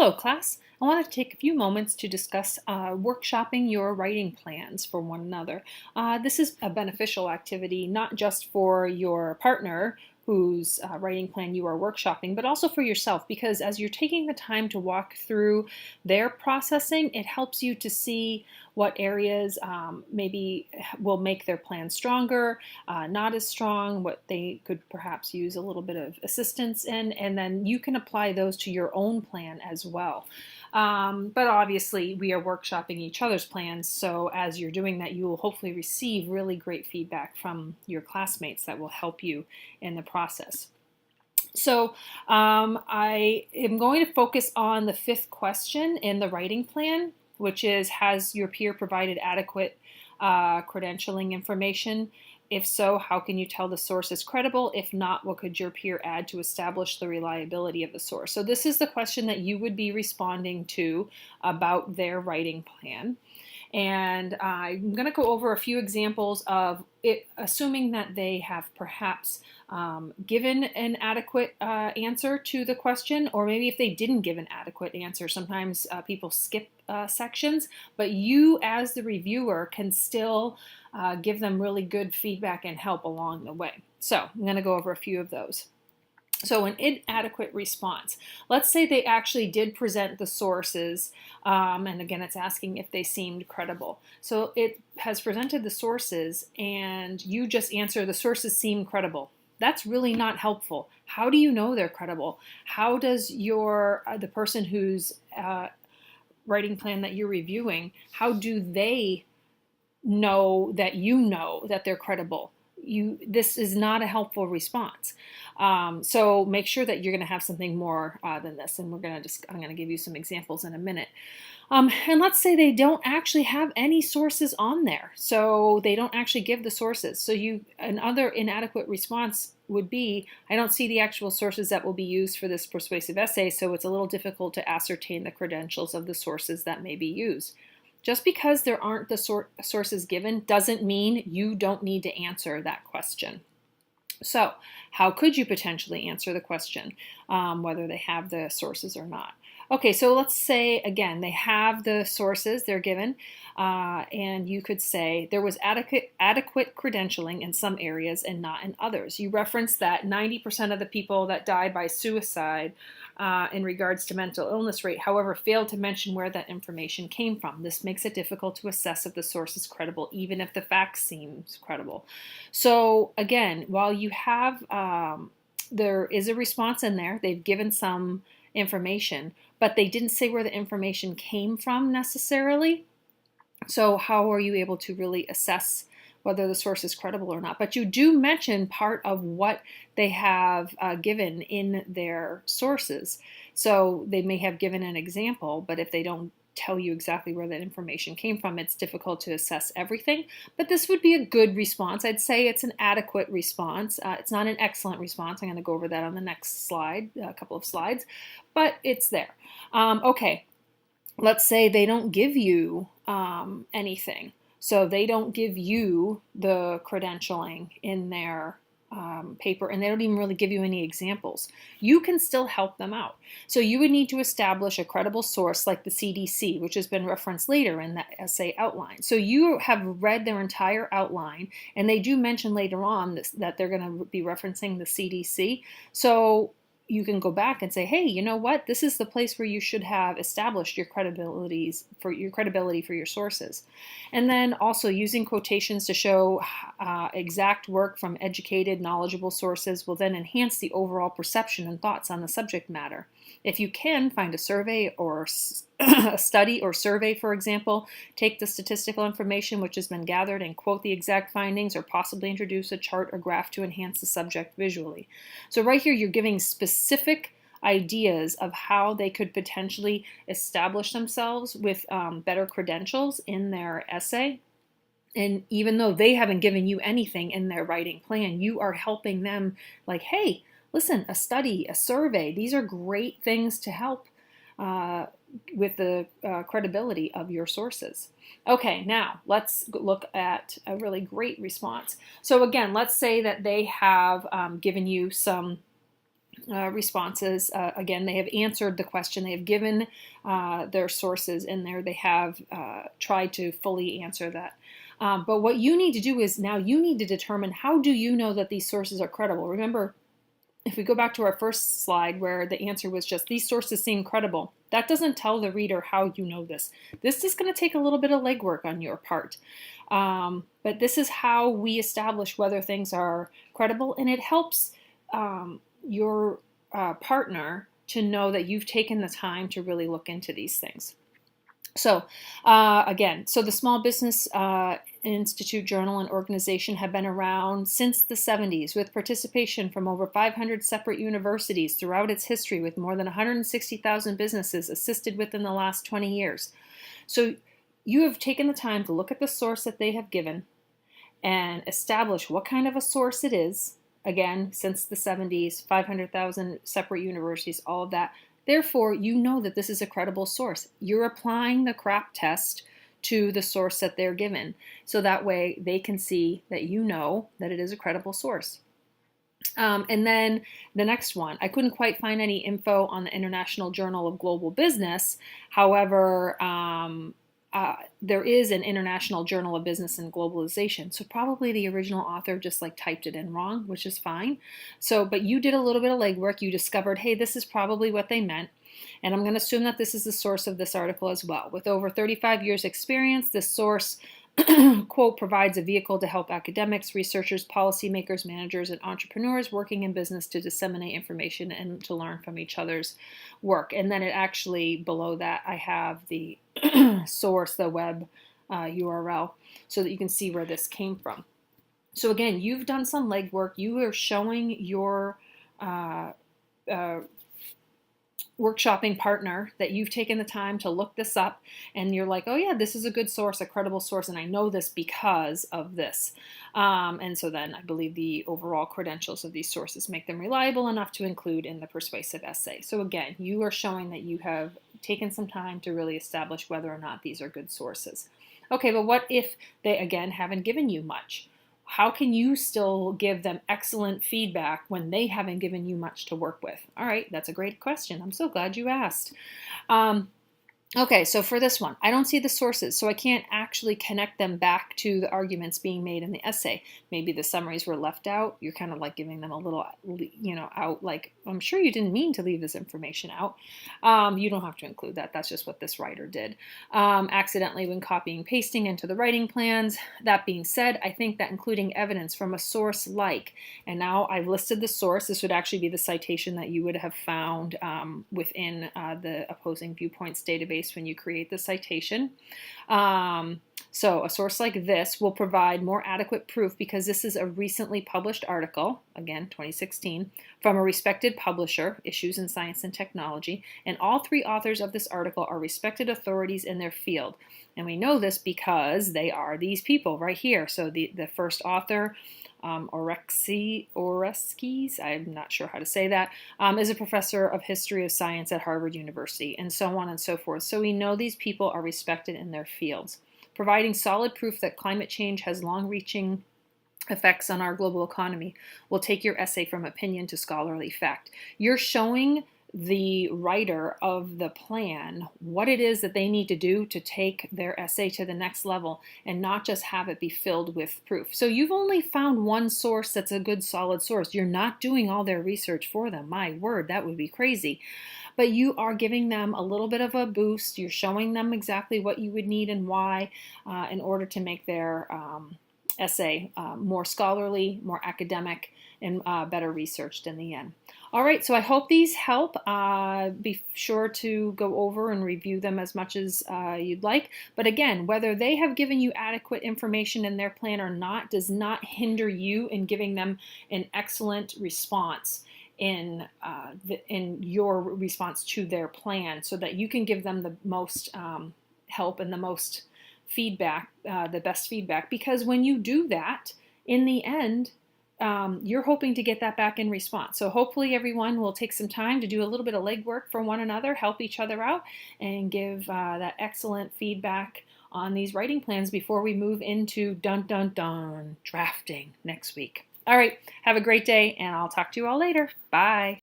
Hello, class. I want to take a few moments to discuss workshopping your writing plans for one another. This is a beneficial activity not just for your partner whose writing plan you are workshopping, but also for yourself, because as you're taking the time to walk through their processing, it helps you to see what areas maybe will make their plan stronger, not as strong, what they could perhaps use a little bit of assistance in, and then you can apply those to your own plan as well. But obviously, we are workshopping each other's plans, so as you're doing that, you will hopefully receive really great feedback from your classmates that will help you in the process. So I am going to focus on the fifth question in the writing plan, which is, has your peer provided adequate credentialing information? If so, how can you tell the source is credible? If not, what could your peer add to establish the reliability of the source? So this is the question that you would be responding to about their writing plan. And I'm going to go over a few examples of it, assuming that they have perhaps given an adequate answer to the question, or maybe if they didn't give an adequate answer. Sometimes people skip sections, but you as the reviewer can still give them really good feedback and help along the way. So I'm going to go over a few of those. So an inadequate response. Let's say they actually did present the sources, and again, it's asking if they seemed credible. So it has presented the sources, and you just answer, the sources seem credible. That's really not helpful. How do you know they're credible? How does the person whose writing plan that you're reviewing, how do they know that they're credible? This is not a helpful response. So make sure that you're going to have something more than this, and I'm going to give you some examples in a minute. And let's say they don't actually have any sources on there, so they don't actually give the sources. So another inadequate response would be, I don't see the actual sources that will be used for this persuasive essay, so it's a little difficult to ascertain the credentials of the sources that may be used. Just because there aren't the sources given doesn't mean you don't need to answer that question. So how could you potentially answer the question, whether they have the sources or not? Okay, so let's say, again, they have the sources, they're given, and you could say there was adequate credentialing in some areas and not in others. You referenced that 90% of the people that die by suicide in regards to mental illness rate, however, failed to mention where that information came from. This makes it difficult to assess if the source is credible, even if the fact seems credible. So again, while you have, there is a response in there, they've given some information, but they didn't say where the information came from necessarily. So how are you able to really assess whether the source is credible or not? But you do mention part of what they have given in their sources. So they may have given an example, but if they don't tell you exactly where that information came from, it's difficult to assess everything. But this would be a good response. I'd say it's an adequate response. It's not an excellent response. I'm going to go over that on the next slide, a couple of slides, but it's there. Okay, let's say they don't give you anything. So they don't give you the credentialing in their paper, and they don't even really give you any examples. You can still help them out. So you would need to establish a credible source like the CDC, which has been referenced later in that essay outline. So you have read their entire outline, and they do mention later on that they're going to be referencing the CDC. So you can go back and say, hey, you know what? This is the place where you should have established your credibility for your sources. And then also using quotations to show exact work from educated, knowledgeable sources will then enhance the overall perception and thoughts on the subject matter. If you can, find a survey or a study or survey, for example, take the statistical information which has been gathered and quote the exact findings, or possibly introduce a chart or graph to enhance the subject visually. So right here you're giving specific ideas of how they could potentially establish themselves with better credentials in their essay. And even though they haven't given you anything in their writing plan, you are helping them, like, hey, listen, a study, a survey, these are great things to help with the credibility of your sources. Okay, now let's look at a really great response. So again, let's say that they have given you some responses. Again, they have answered the question, they have given their sources in there, they have tried to fully answer that. But what you need to do is now you need to determine, how do you know that these sources are credible? Remember, if we go back to our first slide where the answer was just these sources seem credible, that doesn't tell the reader how you know this. This is going to take a little bit of legwork on your part. But this is how we establish whether things are credible, and it helps your partner to know that you've taken the time to really look into these things. So again, so the Small Business Institute Journal and organization have been around since the 70s with participation from over 500 separate universities throughout its history, with more than 160,000 businesses assisted within the last 20 years. So you have taken the time to look at the source that they have given and establish what kind of a source it is. Again, since the 70s, 500,000 separate universities, all of that. Therefore, you know that this is a credible source. You're applying the CRAP test to the source that they're given. So that way they can see that you know that it is a credible source. And then the next one, I couldn't quite find any info on the International Journal of Global Business. However, there is an International Journal of Business and Globalization. So probably the original author just like typed it in wrong, which is fine. So, but you did a little bit of legwork. You discovered, hey, this is probably what they meant. And I'm going to assume that this is the source of this article as well. With over 35 years experience, this source quote, provides a vehicle to help academics, researchers, policymakers, managers, and entrepreneurs working in business to disseminate information and to learn from each other's work. And then it actually, below that, I have the source, the web URL, so that you can see where this came from. So again, you've done some legwork. You are showing your workshopping partner that you've taken the time to look this up, and you're like, oh yeah, this is a good source, a credible source, and I know this because of this. And so then I believe the overall credentials of these sources make them reliable enough to include in the persuasive essay. So again, you are showing that you have taken some time to really establish whether or not these are good sources. Okay, but what if they, again, haven't given you much? How can you still give them excellent feedback when they haven't given you much to work with? All right, that's a great question. I'm so glad you asked. Okay, so for this one, I don't see the sources, so I can't actually connect them back to the arguments being made in the essay. Maybe the summaries were left out. You're kind of like giving them a little, out, like, I'm sure you didn't mean to leave this information out. You don't have to include that. That's just what this writer did. Accidentally when copying, pasting into the writing plans. That being said, I think that including evidence from a source like, and now I've listed the source, this would actually be the citation that you would have found within the Opposing Viewpoints database when you create the citation. So a source like this will provide more adequate proof because this is a recently published article, again, 2016, from a respected publisher, Issues in Science and Technology, and all three authors of this article are respected authorities in their field. And we know this because they are these people right here. So the first author, Oreskes, I'm not sure how to say that, is a professor of history of science at Harvard University, and so on and so forth. So we know these people are respected in their fields. Providing solid proof that climate change has long-reaching effects on our global economy will take your essay from opinion to scholarly fact. You're showing the writer of the plan what it is that they need to do to take their essay to the next level and not just have it be filled with proof. So you've only found one source that's a good solid source. You're not doing all their research for them. My word, that would be crazy. But you are giving them a little bit of a boost. You're showing them exactly what you would need and why in order to make their essay more scholarly, more academic, and better researched in the end. All right, so I hope these help. Be sure to go over and review them as much as you'd like. But again, whether they have given you adequate information in their plan or not does not hinder you in giving them an excellent response in your response to their plan, so that you can give them the most help and the most feedback, the best feedback. Because when you do that, in the end, you're hoping to get that back in response. So hopefully everyone will take some time to do a little bit of legwork for one another, help each other out, and give that excellent feedback on these writing plans before we move into drafting next week. All right, have a great day, and I'll talk to you all later. Bye.